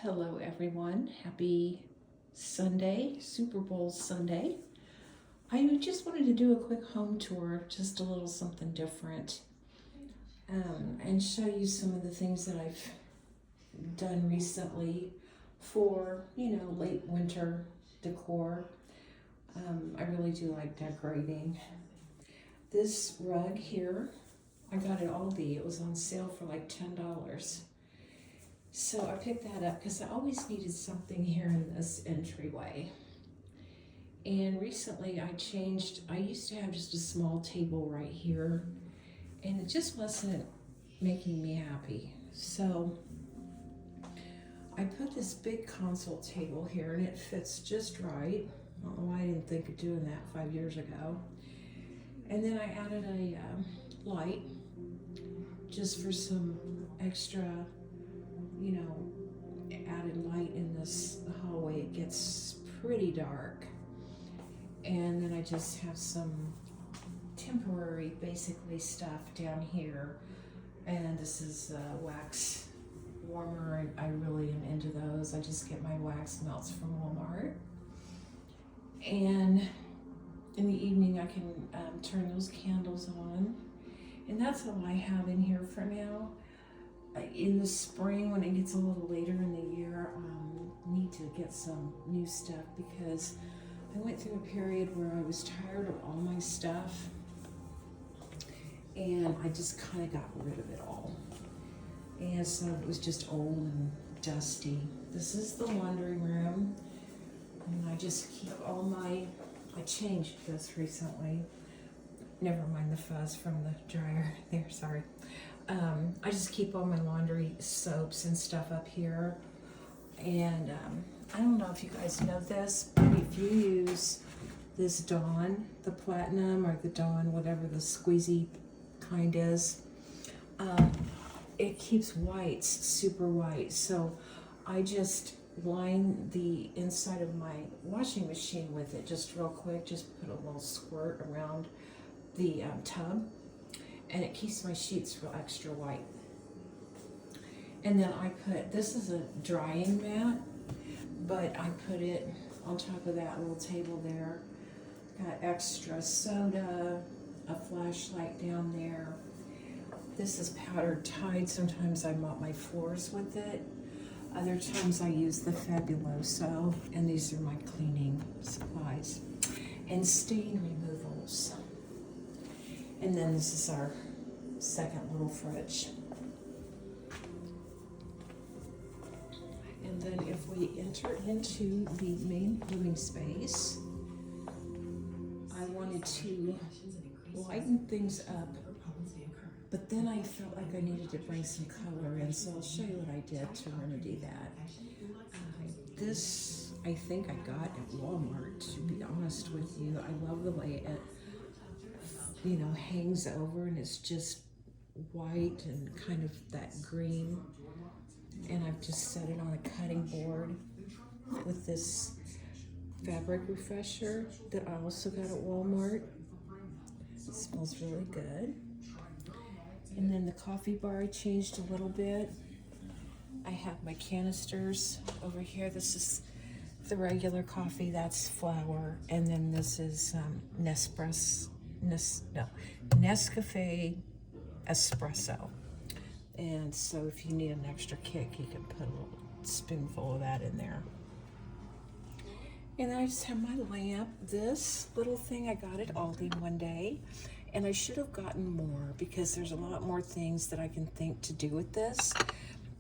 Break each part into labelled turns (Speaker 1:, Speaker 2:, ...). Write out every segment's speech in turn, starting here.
Speaker 1: Hello, everyone. Happy Sunday, Super Bowl Sunday. I just wanted to do a quick home tour, just a little something different, and show you some of the things that I've done recently for, late winter decor. I really do like decorating. This rug here, I got at Aldi. It was on sale for like $10. So I picked that up because I always needed something here in this entryway. And recently I used to have just a small table right here, and it just wasn't making me happy. So I put this big console table here, and it fits just right. I don't know why I didn't think of doing that 5 years ago. And then I added a light just for some extra, added light in this hallway. It gets pretty dark. And then I just have some temporary, basically, stuff down here. And this is a wax warmer. I really am into those. I just get my wax melts from Walmart. And in the evening I can turn those candles on. And that's all I have in here for now. In the spring, when it gets a little later in the year, need to get some new stuff because I went through a period where I was tired of all my stuff, and I just kind of got rid of it all. And so it was just old and dusty. This is the laundry room, and I just keep all I changed this recently. Never mind the fuzz from the dryer there, sorry. I just keep all my laundry soaps and stuff up here. And I don't know if you guys know this, but if you use this Dawn, the Platinum or the Dawn, whatever the squeezy kind is, it keeps whites super white. So I just line the inside of my washing machine with it just real quick, just put a little squirt around the tub, and it keeps my sheets real extra white. And then this is a drying mat, but I put it on top of that little table there. Got extra soda, a flashlight down there. This is powdered Tide. Sometimes I mop my floors with it. Other times I use the Fabuloso, and these are my cleaning supplies. And stain removals. And then this is our second little fridge. And then if we enter into the main living space, I wanted to lighten things up, but then I felt like I needed to bring some color in, so I'll show you what I did to remedy that. This, I think I got at Walmart, to be honest with you. I love the way it hangs over, and it's just white and kind of that green. And I've just set it on a cutting board with this fabric refresher that I also got at Walmart. It smells really good. And then the coffee bar I changed a little bit. I have my canisters over here. This is the regular coffee, that's flour, and then this is Nescafe espresso. And so if you need an extra kick, you can put a little spoonful of that in there. And then I just have my lamp. This little thing I got at Aldi one day, and I should have gotten more because there's a lot more things that I can think to do with this.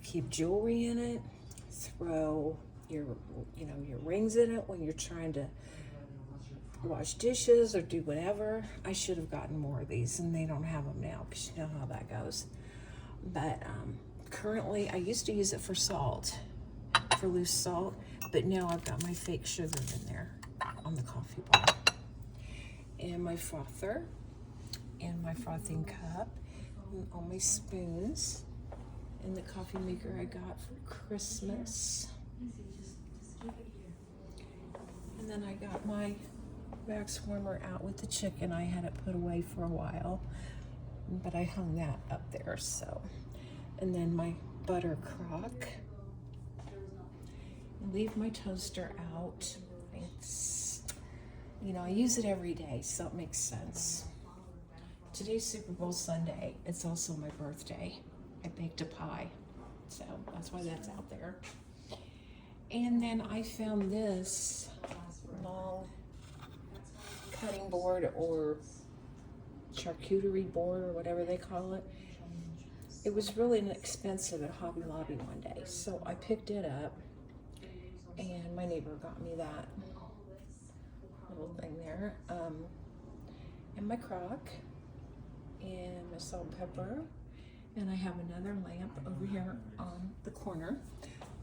Speaker 1: Keep jewelry in it, throw your rings in it when you're trying to wash dishes or do whatever. I should have gotten more of these, and they don't have them now because you know how that goes. But currently, I used to use it for salt, for loose salt, but now I've got my fake sugar in there on the coffee bar. And my frother, and my frothing cup, and all my spoons, and the coffee maker I got for Christmas. And then I got my wax warmer out with the chicken. I had it put away for a while, but I hung that up there, so. And then my butter crock. leave my toaster out. It's, you know, I use it every day, so it makes sense. Today's Super Bowl Sunday. It's also my birthday. I baked a pie, so that's why that's out there. And then I found this long cutting board or charcuterie board or whatever they call it. It was really inexpensive at Hobby Lobby one day, so I picked it up, and my neighbor got me that little thing there, and my crock, and my salt and pepper, and I have another lamp over here on the corner.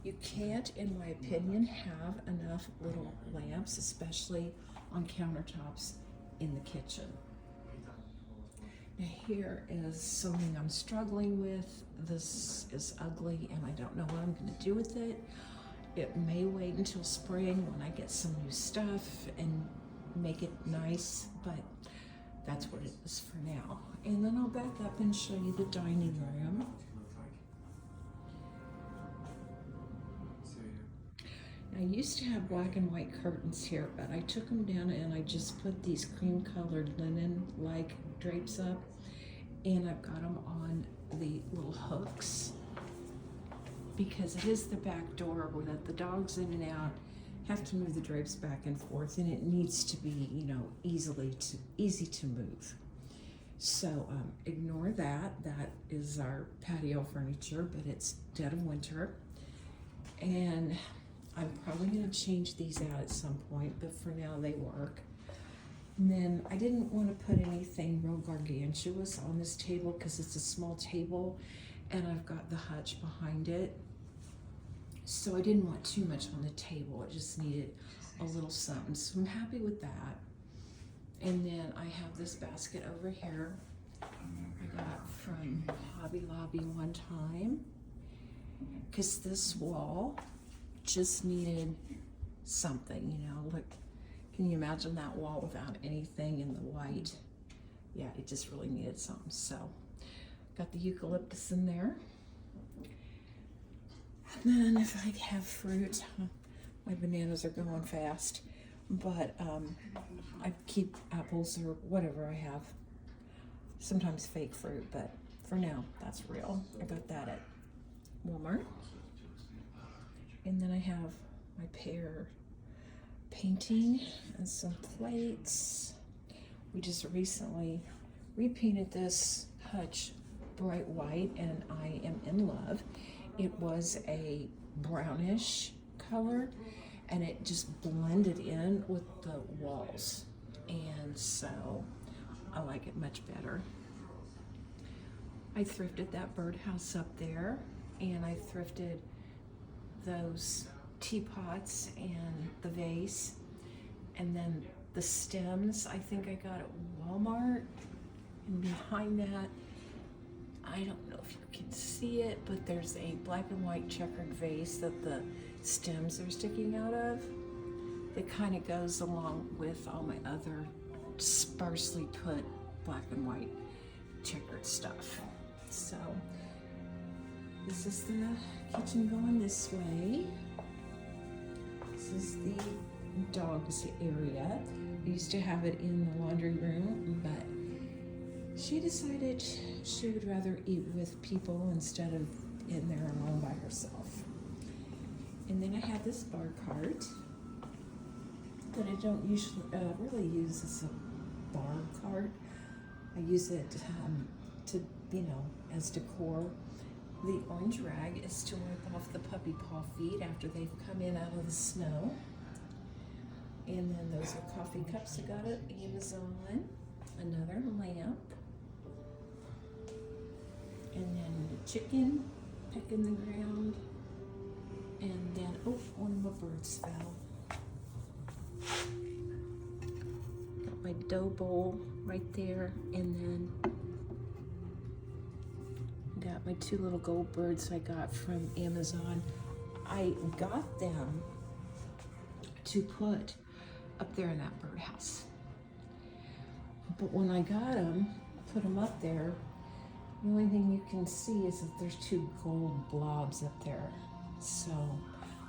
Speaker 1: You can't, in my opinion, have enough little lamps, especially on countertops in the kitchen. Now here is something I'm struggling with. This is ugly and I don't know what I'm gonna do with it. It may wait until spring when I get some new stuff and make it nice, but that's what it is for now. And then I'll back up and show you the dining room. I used to have black and white curtains here, but I took them down and I just put these cream colored linen-like drapes up, and I've got them on the little hooks because it is the back door where the dogs in and out have to move the drapes back and forth, and it needs to be, you know, easy to move. So ignore that. That is our patio furniture, but it's dead of winter, and I'm probably going to change these out at some point, but for now they work. And then I didn't want to put anything real gargantuous on this table because it's a small table and I've got the hutch behind it. So I didn't want too much on the table. It just needed a little something. So I'm happy with that. And then I have this basket over here I got from Hobby Lobby one time because this wall just needed something, you know. Like, can you imagine that wall without anything in the white? Yeah, it just really needed something. So got the eucalyptus in there. And then if I have fruit, my bananas are going fast, but I keep apples or whatever I have. Sometimes fake fruit, but for now that's real. I got that at Walmart. And then I have my pear painting and some plates. We just recently repainted this hutch bright white and I am in love. It was a brownish color and it just blended in with the walls. And so I like it much better. I thrifted that birdhouse up there, and I thrifted those teapots and the vase, and then the stems I think I got at Walmart. And behind that, I don't know if you can see it, but there's a black and white checkered vase that the stems are sticking out of. That kind of goes along with all my other sparsely put black and white checkered stuff. So this is the kitchen going this way. This is the dog's area. I used to have it in the laundry room, but she decided she would rather eat with people instead of in there alone by herself. And then I have this bar cart that I don't usually really use as a bar cart. I use it to, you know, as decor. The orange rag is to wipe off the puppy paw feet after they've come in out of the snow. And then those are coffee cups I got at Amazon. Another lamp. And then the chicken pecking the ground. And then, oh, one of my birds fell. Got my dough bowl right there, and then got my two little gold birds I got from Amazon. I got them to put up there in that birdhouse. But when I got them, put them up there, the only thing you can see is that there's two gold blobs up there. So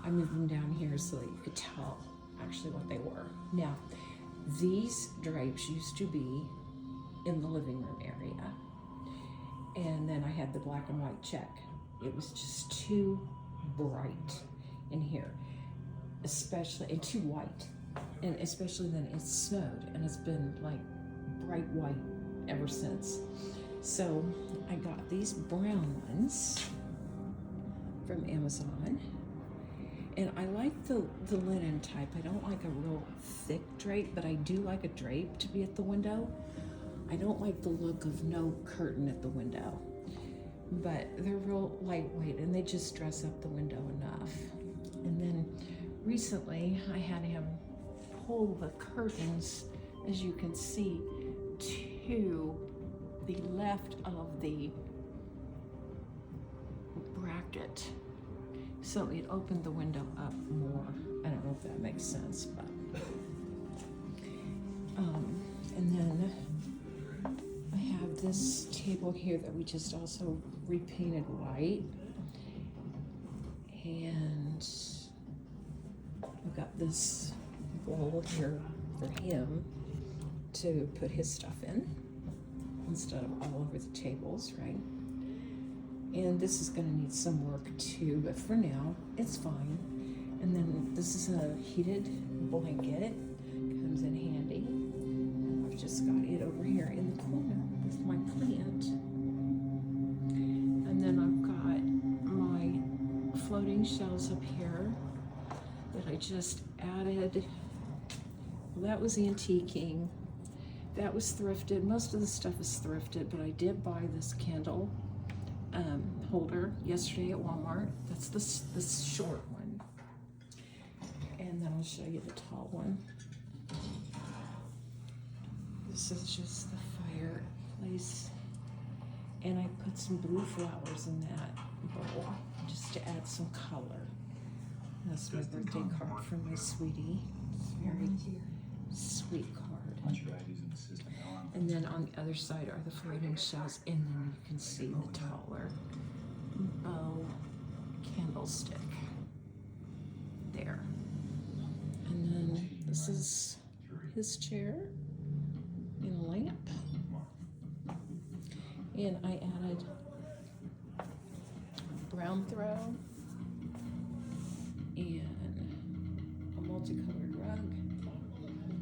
Speaker 1: I moved them down here so that you could tell actually what they were. Now, these drapes used to be in the living room area. And then I had the black and white check. It was just too bright in here, especially, and too white. And especially then it snowed, and it's been like bright white ever since. So I got these brown ones from Amazon. And I like the linen type. I don't like a real thick drape, but I do like a drape to be at the window. I don't like the look of no curtain at the window, but they're real lightweight and they just dress up the window enough. And then recently I had him pull the curtains, as you can see, to the left of the bracket. So it opened the window up more. I don't know if that makes sense, but and then I have this table here that we just also repainted white, and I've got this bowl here for him to put his stuff in instead of all over the tables, right? And this is going to need some work too, but for now it's fine. And then this is a heated blanket, comes in handy. And I've just got it over here in the corner with my plant. And then I've got my floating shelves up here that I just added. Well, that was antiquing. That was thrifted. Most of the stuff is thrifted, but I did buy this candle holder yesterday at Walmart. That's this short one. And then I'll show you the tall one. This is just the fireplace. And I put some blue flowers in that bowl just to add some color. That's my birthday card from my sweetie. It's a very sweet card. And then on the other side are the floating shells, and then you can see the taller bow candlestick there. And then this is his chair and a lamp. And I added brown throw and a multicolored rug,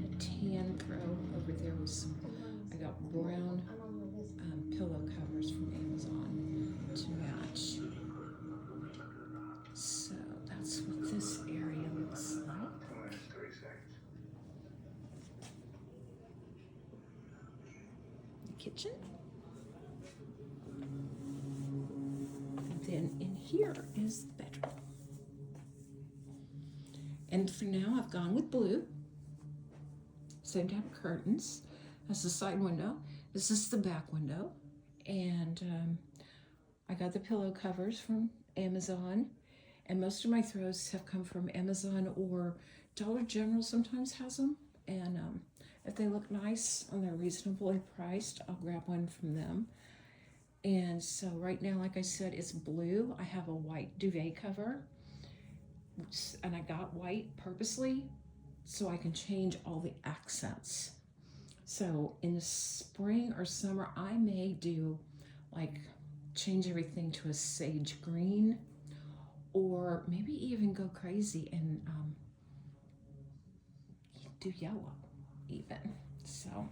Speaker 1: a tan throw over there with some, I got brown pillow covers from Amazon to match. So that's what this area looks like. The kitchen. And then in here is the bedroom. And for now I've gone with blue. Same type of curtains. That's the side window. This is the back window. And I got the pillow covers from Amazon. And most of my throws have come from Amazon, or Dollar General sometimes has them. And if they look nice and they're reasonably priced, I'll grab one from them. And so right now, like I said, it's blue. I have a white duvet cover. And I got white purposely so I can change all the accents. So in the spring or summer, I may do like change everything to a sage green, or maybe even go crazy and do yellow even. So,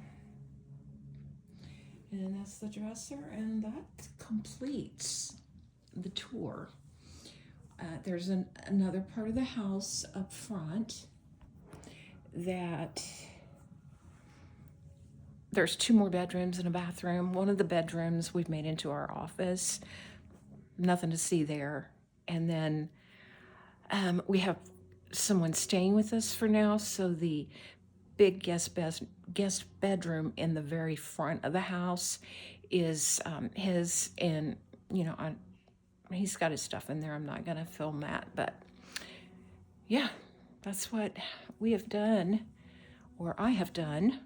Speaker 1: and that's the dresser, and that completes the tour. There's another part of the house up front that there's 2 more bedrooms and a bathroom. One of the bedrooms we've made into our office. Nothing to see there. And then we have someone staying with us for now, so the big guest bedroom in the very front of the house is his, and you know, he's got his stuff in there. I'm not gonna film that, but yeah, that's what we have done, or I have done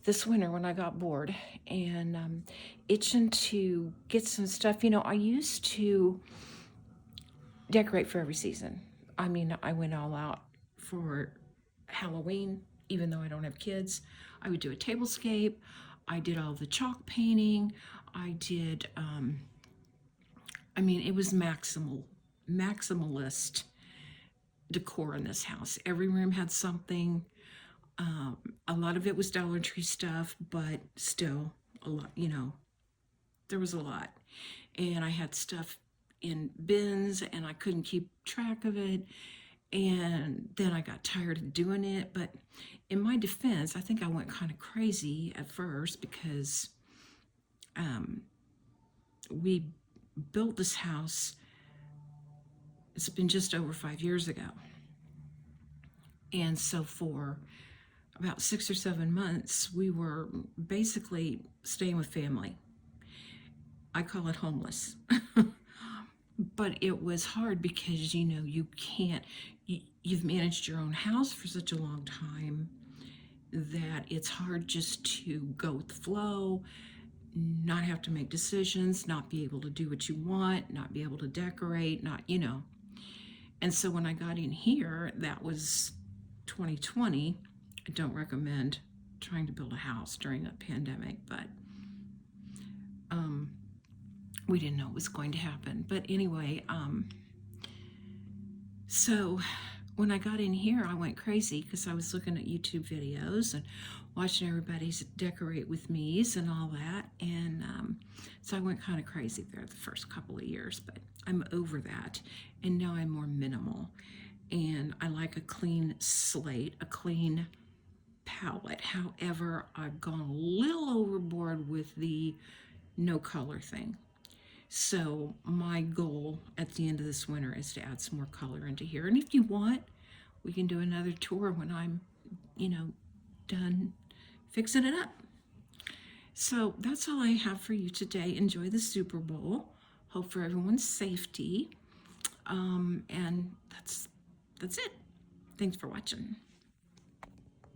Speaker 1: this winter when I got bored and itching to get some stuff. You know, I used to decorate for every season. I mean, I went all out for Halloween, even though I don't have kids. I would do a tablescape. I did all the chalk painting. I did, I mean, it was maximalist decor in this house. Every room had something. A lot of it was Dollar Tree stuff, but still a lot, you know, there was a lot. And I had stuff in bins and I couldn't keep track of it. And then I got tired of doing it. But in my defense, I think I went kind of crazy at first because we built this house. It's been just over 5 years ago. And so for about 6 or 7 months, we were basically staying with family. I call it homeless. But it was hard because, you know, you can't, you've managed your own house for such a long time that it's hard just to go with the flow, not have to make decisions, not be able to do what you want, not be able to decorate, not, you know. And so when I got in here, that was 2020. I don't recommend trying to build a house during a pandemic, but we didn't know it was going to happen. But anyway, so when I got in here, I went crazy because I was looking at YouTube videos and watching everybody decorate with me's and all that. And so I went kind of crazy there the first couple of years, but I'm over that. And now I'm more minimal. And I like a clean slate, a clean palette. However, I've gone a little overboard with the no color thing. So my goal at the end of this winter is to add some more color into here. And if you want, we can do another tour when I'm, you know, done fixing it up. So that's all I have for you today. Enjoy the Super Bowl. Hope for everyone's safety. And that's it. Thanks for watching.